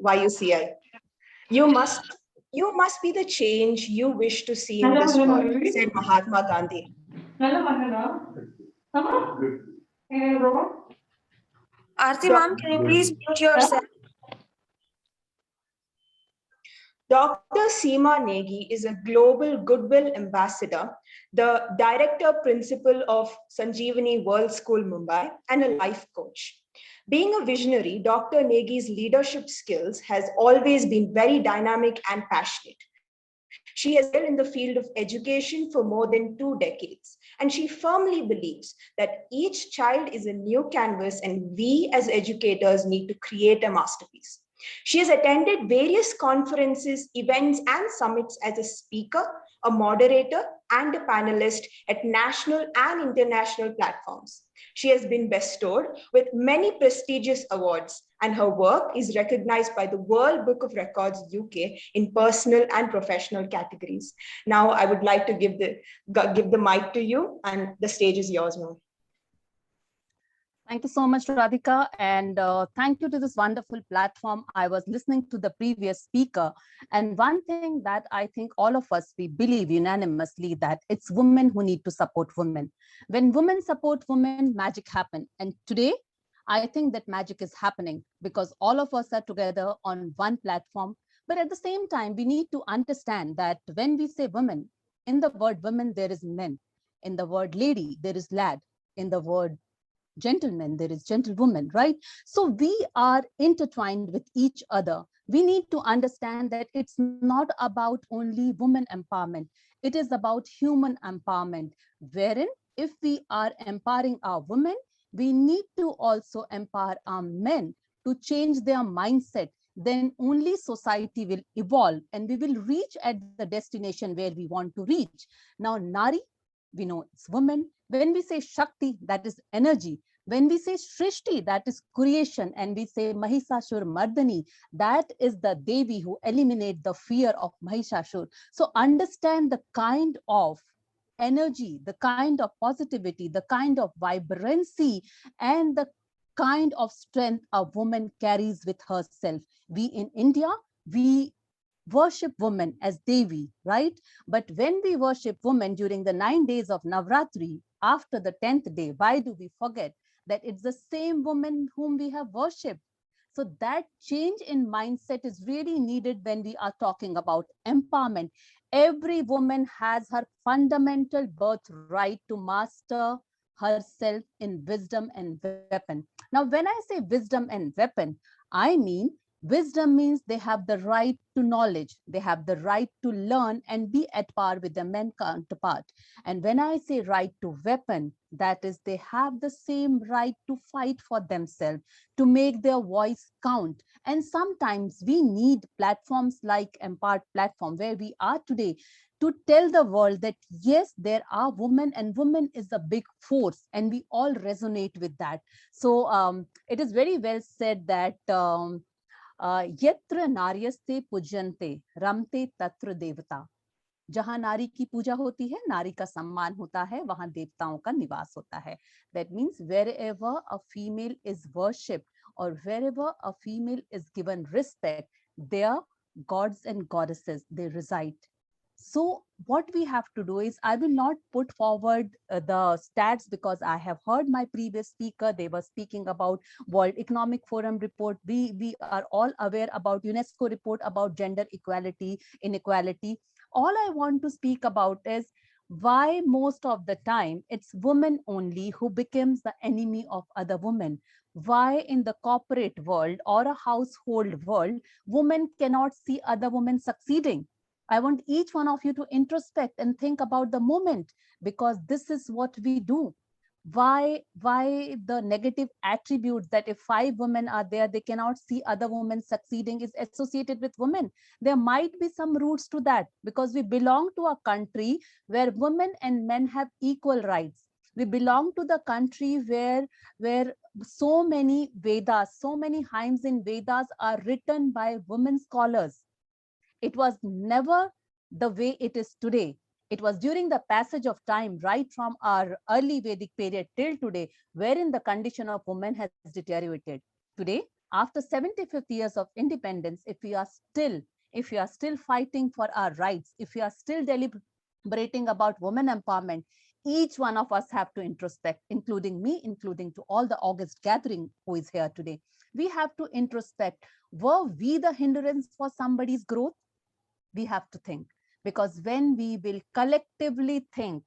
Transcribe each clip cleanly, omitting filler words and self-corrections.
YUCI. You must, you must be the change you wish to see in this world, said Mahatma Gandhi. Aarti Doc- ma'am, can you please mute yourself? Dr. Seema Negi is a global goodwill ambassador, the director principal of Sanjeevani World School Mumbai, and a life coach. Being a visionary, Dr. Negi's leadership skills has always been very dynamic and passionate. She has been in the field of education for more than 2 decades, and she firmly believes that each child is a new canvas and we as educators need to create a masterpiece. She has attended various conferences, events, and summits as a speaker, a moderator, and a panelist at national and international platforms. She has been bestowed with many prestigious awards, and her work is recognized by the World Book of Records UK in personal and professional categories. Now, I would like to give the mic to you, and the stage is yours, ma'am. Thank you so much, Radhika, and thank you to this wonderful platform. I was listening to the previous speaker, and one thing that I think all of us, we believe unanimously that it's women who need to support women. When women support women, magic happens. And today, I think that magic is happening because all of us are together on one platform. But at the same time, we need to understand that when we say women, in the word women, there is men. In the word lady, there is lad. In the word gentleman, there is gentlewoman, right? So we are intertwined with each other. We need to understand that it's not about only women empowerment. It is about human empowerment, wherein if we are empowering our women, we need to also empower our men to change their mindset. Then only society will evolve and we will reach at the destination where we want to reach. Now, Nari, we know it's woman. When we say Shakti, that is energy. When we say Shrishti, that is creation. And we say Mahishasur Mardani, that is the Devi who eliminate the fear of Mahishasur. So understand the kind of energy, the kind of positivity, the kind of vibrancy, and the kind of strength a woman carries with herself. We in India, we worship women as Devi, right? But when we worship women during the 9 days of Navratri, after the 10th day, why do we forget that it's the same woman whom we have worshipped? So that change in mindset is really needed when we are talking about empowerment. Every woman has her fundamental birthright to master herself in wisdom and weapon. Now, when I say wisdom and weapon, I mean wisdom means they have the right to knowledge, they have the right to learn and be at par with their men counterpart. And when I say right to weapon, that is, they have the same right to fight for themselves, to make their voice count. And sometimes we need platforms like Empowered Platform, where we are today, to tell the world that yes, there are women and women is a big force and we all resonate with that. So it is very well said that यत्र नार्यस्ते पूज्यन्ते रमते तत्र देवता. जहां नारी की पूजा होती है, नारी का सम्मान होता है, वहां देवताओं का निवास होता है. That means wherever a female is worshipped or wherever a female is given respect, there gods and goddesses, they reside. So what we have to do is, I will not put forward the stats because I have heard my previous speaker, they were speaking about World Economic Forum report. We are all aware about UNESCO report about gender equality, inequality. All I want to speak about is why most of the time it's women only who becomes the enemy of other women. Why in the corporate world or a household world, women cannot see other women succeeding. I want each one of you to introspect and think about the moment, because this is what we do. Why the negative attributes that if 5 women are there, they cannot see other women succeeding is associated with women. There might be some roots to that because we belong to a country where women and men have equal rights. We belong to the country where so many Vedas, so many hymns in Vedas are written by women scholars. It was never the way it is today. It was during the passage of time, right from our early Vedic period till today, wherein the condition of women has deteriorated. Today, After 75th years of independence, if we are still fighting for our rights, if we are still deliberating about women empowerment, each one of us have to introspect, including me, including to all the August gathering who is here today. We have to introspect, were we the hindrance for somebody's growth? We have to think, because when we will collectively think,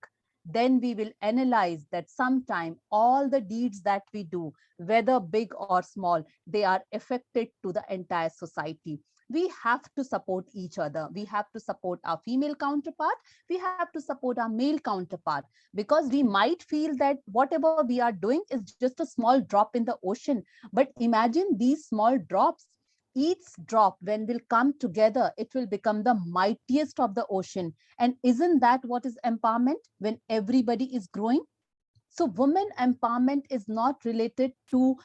then we will analyze that sometime all the deeds that we do, whether big or small, they are affected to the entire society. We have to support each other. We have to support our female counterpart. We have to support our male counterpart, because we might feel that whatever we are doing is just a small drop in the ocean. But imagine these small drops. Each drop, when will come together, it will become the mightiest of the ocean. And isn't that what is empowerment, when everybody is growing? So women empowerment is not related to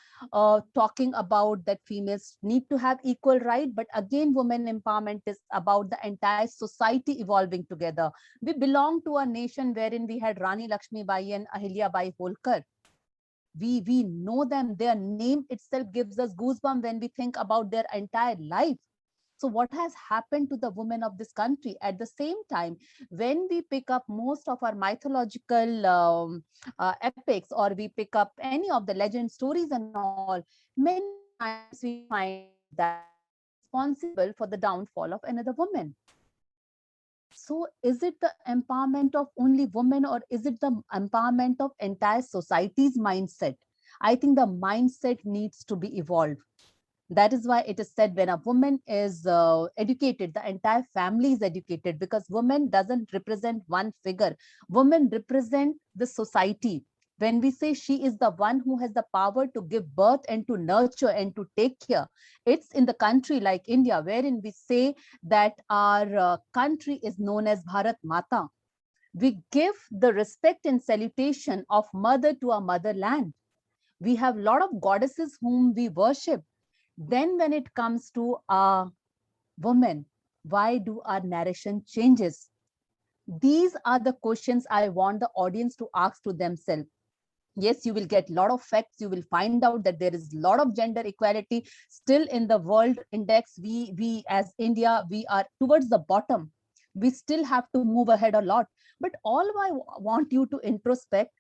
talking about that females need to have equal right, but again, women empowerment is about the entire society evolving together. We belong to a nation wherein we had Rani Lakshmi Bai and Ahilya Bai Holkar. We know them. Their name itself gives us goosebumps when we think about their entire life. So what has happened to the women of this country? At the same time, when we pick up most of our mythological epics, or we pick up any of the legend stories and all, many times we find that responsible for the downfall of another woman. So is it the empowerment of only women, or is it the empowerment of entire society's mindset? I think the mindset needs to be evolved. That is why it is said, when a woman is educated, the entire family is educated, because woman doesn't represent one figure. Women represent the society. When we say she is the one who has the power to give birth and to nurture and to take care, it's in the country like India, wherein we say that our country is known as Bharat Mata. We give the respect and salutation of mother to our motherland. We have a lot of goddesses whom we worship. Then when it comes to our women, why do our narration changes? These are the questions I want the audience to ask to themselves. Yes, you will get a lot of facts. You will find out that there is a lot of gender equality still in the world index. We as India, we are towards the bottom. We still have to move ahead a lot. But all I want you to introspect,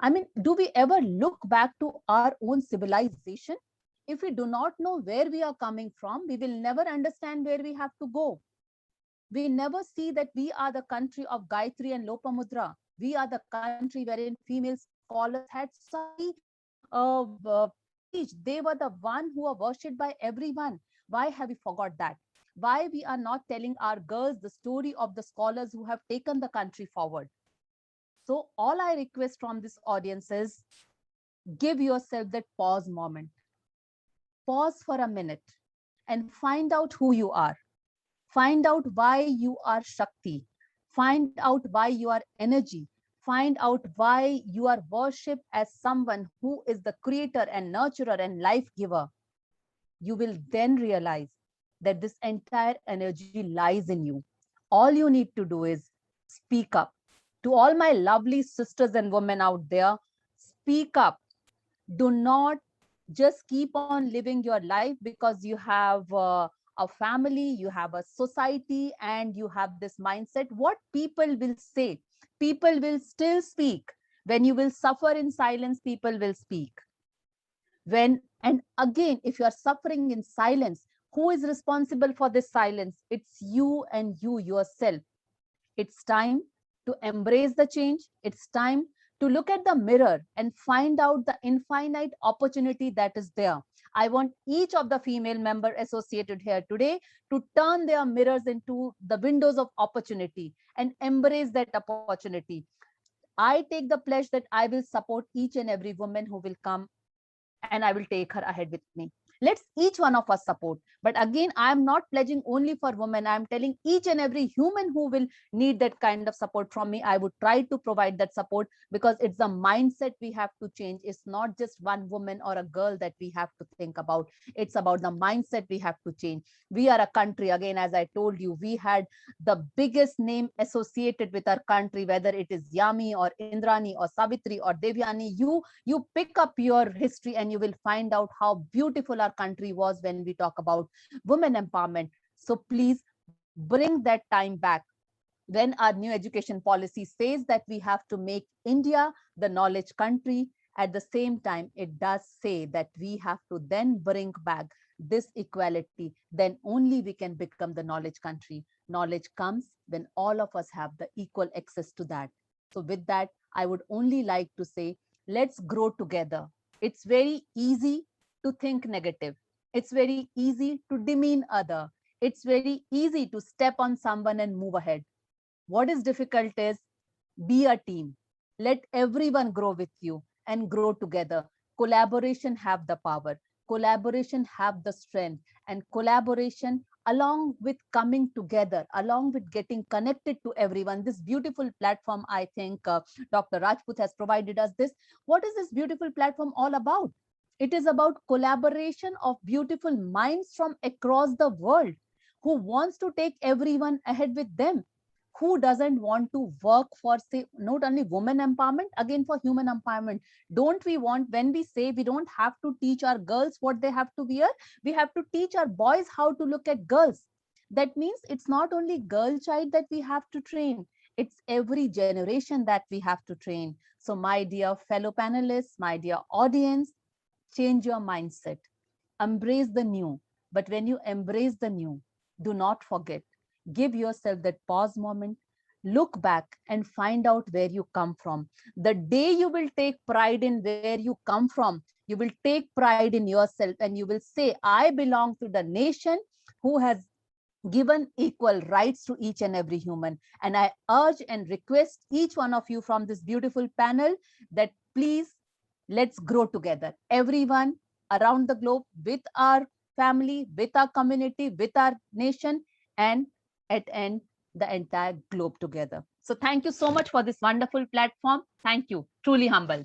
I mean, do we ever look back to our own civilization? If we do not know where we are coming from, we will never understand where we have to go. We never see that we are the country of Gayatri and Lopamudra. We are the country wherein female scholars had such prestige. They were the one who are worshipped by everyone. Why have we forgot that? Why we are not telling our girls the story of the scholars who have taken the country forward? So all I request from this audience is, give yourself that pause moment. Pause for a minute and find out who you are. Find out why you are Shakti. Find out why you are energy. Find out why you are worshipped as someone who is the creator and nurturer and life giver. You will then realize that this entire energy lies in you. All you need to do is speak up. To all my lovely sisters and women out there, speak up. Do not just keep on living your life because you have a family, you have a society, and you have this mindset. What people will say, people will still speak. When you will suffer in silence, people will speak. And again, if you are suffering in silence, who is responsible for this silence? It's you and you yourself. It's time to embrace the change. It's time to look at the mirror and find out the infinite opportunity that is there. I want each of the female member associated here today to turn their mirrors into the windows of opportunity and embrace that opportunity. I take the pledge that I will support each and every woman who will come, and I will take her ahead with me. Let's each one of us support. But again, I am not pledging only for women. I am telling each and every human who will need that kind of support from me, I would try to provide that support, because it's the mindset we have to change. It's not just one woman or a girl that we have to think about. It's about the mindset we have to change. We are a country, again, as I told you, we had the biggest name associated with our country, whether it is Yami or Indrani or Savitri or Devyani. You pick up your history and you will find out how beautiful our our country was when we talk about women empowerment. So please bring that time back. When our new education policy says that we have to make India the knowledge country, at the same time, it does say that we have to then bring back this equality, then only we can become the knowledge country. Knowledge comes when all of us have the equal access to that. So with that, I would only like to say, let's grow together. It's very easy to think negative. It's very easy to demean other. It's very easy to step on someone and move ahead. What is difficult is be a team. Let everyone grow with you and grow together. Collaboration have the power. Collaboration have the strength, and collaboration along with coming together, along with getting connected to everyone. This beautiful platform, I think Dr. Rajput has provided us this. What is this beautiful platform all about? It is about collaboration of beautiful minds from across the world who wants to take everyone ahead with them. Who doesn't want to work for, say, not only women empowerment, again for human empowerment? Don't we want, when we say we don't have to teach our girls what they have to wear, we have to teach our boys how to look at girls. That means it's not only girl child that we have to train, it's every generation that we have to train. So my dear fellow panelists, my dear audience, change your mindset, embrace the new. But when you embrace the new, do not forget, give yourself that pause moment, look back and find out where you come from. The day you will take pride in where you come from, you will take pride in yourself and you will say, I belong to the nation who has given equal rights to each and every human. And I urge and request each one of you from this beautiful panel that please, let's grow together. Everyone around the globe, with our family, with our community, with our nation, and at end, the entire globe together. So thank you so much for this wonderful platform. Thank you. Truly humbled.